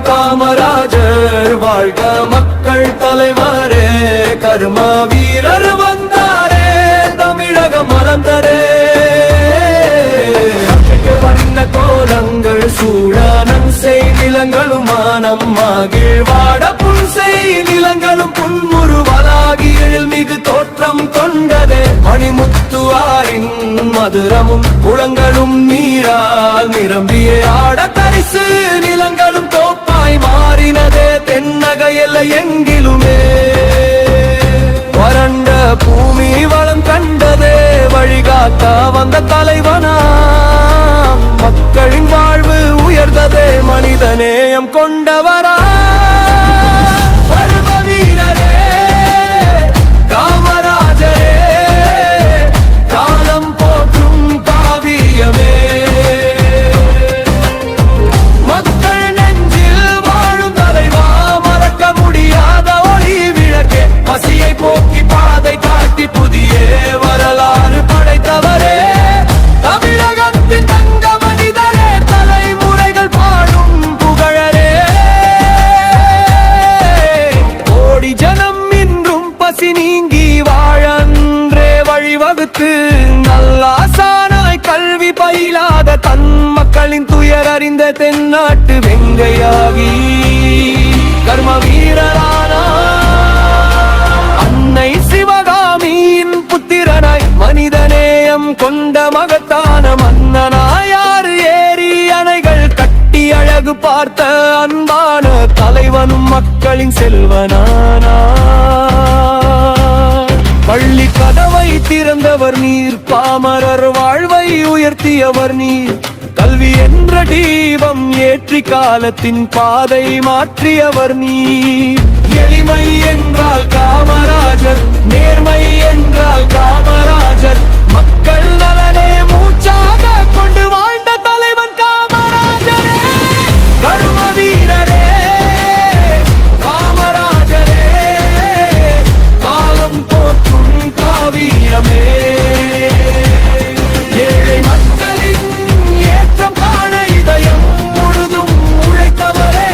காமராஜர் வாழ்க மக்கள் தலைவரே கர்ம வீரர் வந்தாரே தமிழகம் மலர்ந்தரே வண்ண கோலங்கள் சூழானம் செய் நிலங்களும் மானம் மகிழ்வாட புல் செய் நிலங்களும் புன்முறுவலாகி எழில்மிகு தோற்றம் கொண்டதே மணிமுத்துவாரின் மதுரமும் குளங்களும் நீரால் நிரம்பிய ஆட தரிசு நிலங்களும் தோப்பாய் மாறினதே தென்னகையில் எங்கிலுமே வறண்ட பூமி வளம் கண்டதே வழிகாட்ட வந்த தலைவனா மக்களின் வாழ்வு உயர்ந்ததே மனிதநேயம் கொண்டவரா நீங்கி வாழன்றே வழிவகுத்து நல்லாசானாய் கல்வி பயிலாத தன் மக்களின் துயர் அறிந்த தென்னாட்டு வெங்கையாகி கர்ம வீரரானா அன்னை சிவகாமியின் புத்திரனாய் மனிதநேயம் கொண்ட மகத்தான மன்னனாயாறு ஏரி அணைகள் கட்டி அழகு பார்த்த அன்பான தலைவனும் மக்களின் செல்வனானா பள்ளி கதவை திறந்தவர் நீர் பாமரர் வாழ்வை உயர்த்தியவர் நீர் கல்வி என்ற தீபம் ஏற்றி காலத்தின் பாதை மாற்றியவர் நீர் எளிமை என்றால் காமராஜர் நேர்மை என்றால் காமராஜர் மக்கள் நலனே மூச்சாக கொண்டு வாழ்ந்த தலைவன் காமராஜரே கர்ம வீரரே ஏழை மக்களின் ஏற்றம் காண இதயம் முழுதும் உழைத்தவரே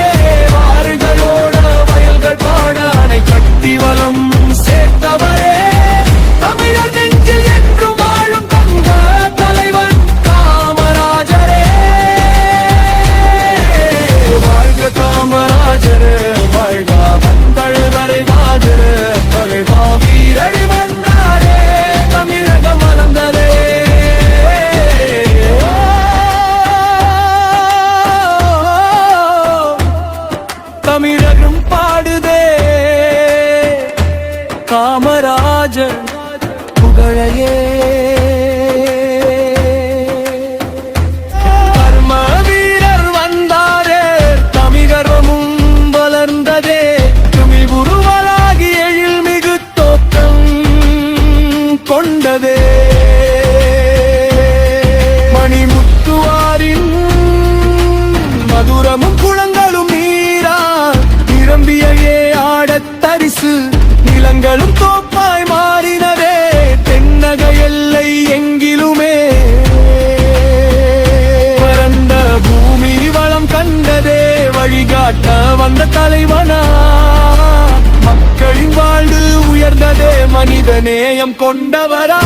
வாறுகளோட வயல்கள் பாட அணை கட்டி வளம் சேர்த்தவரே தமிழர் நெஞ்சில் என்று வாழும் தங்க தலைவன் காமராஜரே வாழ்க காமராஜரே வாழ்க மக்கள் வரைவாஜரே தலைவா வீரடி வந்தாரே தமிழகம் மலர்ந்ததே தமிழகம் பாடுதே காமராஜர் புகழையே கர்ம வீரர் வந்தாரே தமிழகமும் வளர்ந்ததே துமிழ்வுருவலாகி எழில்மிகு தோற்றம் கொண்டதே மணிமுத்துவாரின் மதுரமும் குளங்களும் நீரா நிரம்பியே ஆடத் தரிசு நிலங்களும் தோப்பாய் மாறினதே தென்னக எல்லை எங்கிலுமே பரந்த பூமி வளம் கண்டதே வழிகாட்ட வந்த தலைவனா மக்களின் வாழ்வு உயர்ந்ததே மனிதநேயம் கொண்டவரா